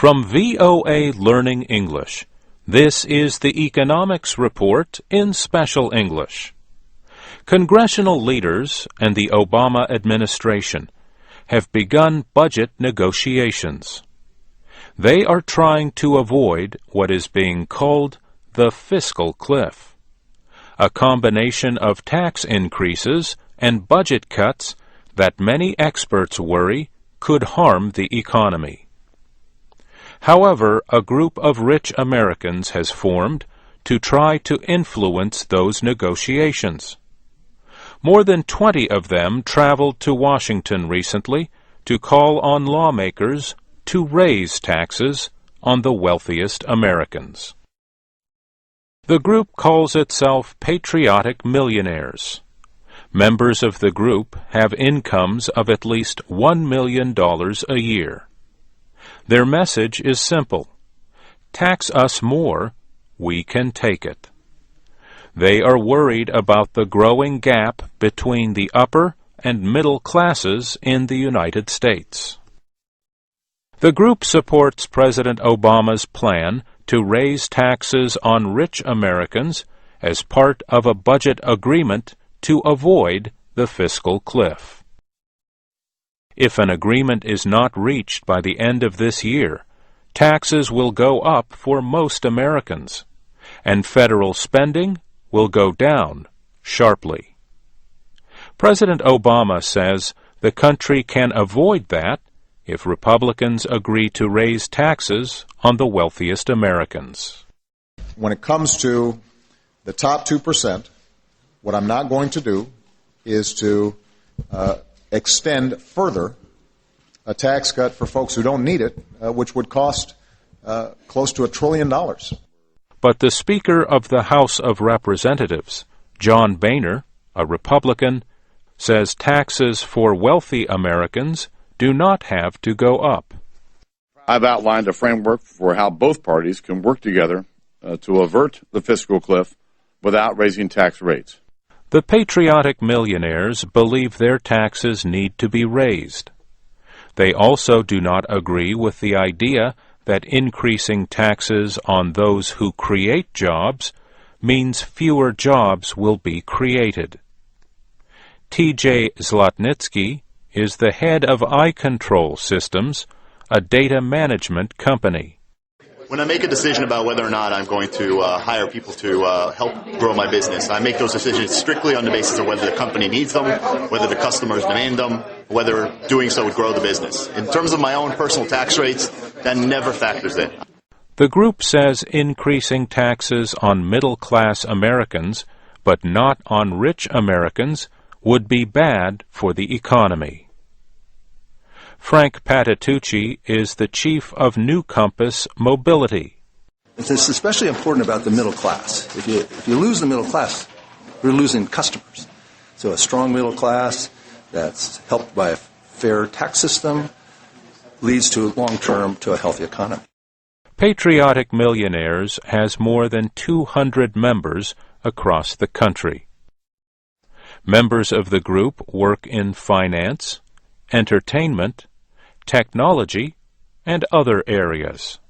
From VOA Learning English, this is the Economics Report in Special English. Congressional leaders and the Obama administration have begun budget negotiations. They are trying to avoid what is being called the fiscal cliff, a combination of tax increases and budget cuts that many experts worry could harm the economy. However, a group of rich Americans has formed to try to influence those negotiations. More than 20 of them traveled to Washington recently to call on lawmakers to raise taxes on the wealthiest Americans. The group calls itself Patriotic Millionaires. Members of the group have incomes of at least $1 million a year. Their message is simple: tax us more, we can take it. They are worried about the growing gap between the upper and middle classes in the United States. The group supports President Obama's plan to raise taxes on rich Americans as part of a budget agreement to avoid the fiscal cliff. If an agreement is not reached by the end of this year, taxes will go up for most Americans, and federal spending will go down sharply. President Obama says the country can avoid that if Republicans agree to raise taxes on the wealthiest Americans. When it comes to the top 2%, what I'm not going to do is to extend further a tax cut for folks who don't need it, which would cost close to $1 trillion. But the Speaker of the House of Representatives, John Boehner, a Republican, says taxes for wealthy Americans do not have to go up. I've outlined a framework for how both parties can work together to avert the fiscal cliff without raising tax rates. The patriotic millionaires believe their taxes need to be raised. They also do not agree with the idea that increasing taxes on those who create jobs means fewer jobs will be created. T.J. Zlotnitsky is the head of iControl Systems, a data management company. When I make a decision about whether or not I'm going to hire people to help grow my business, I make those decisions strictly on the basis of whether the company needs them, whether the customers demand them, whether doing so would grow the business. In terms of my own personal tax rates, that never factors in. The group says increasing taxes on middle-class Americans, but not on rich Americans, would be bad for the economy. Frank Patriotic is the chief of New Compass Mobility. It's especially important about the middle class. If you lose the middle class, we're losing customers. So a strong middle class that's helped by a fair tax system leads to long-term to a healthy economy. Patriotic Millionaires has more than 200 members across the country. Members of the group work in finance, entertainment, technology, and other areas.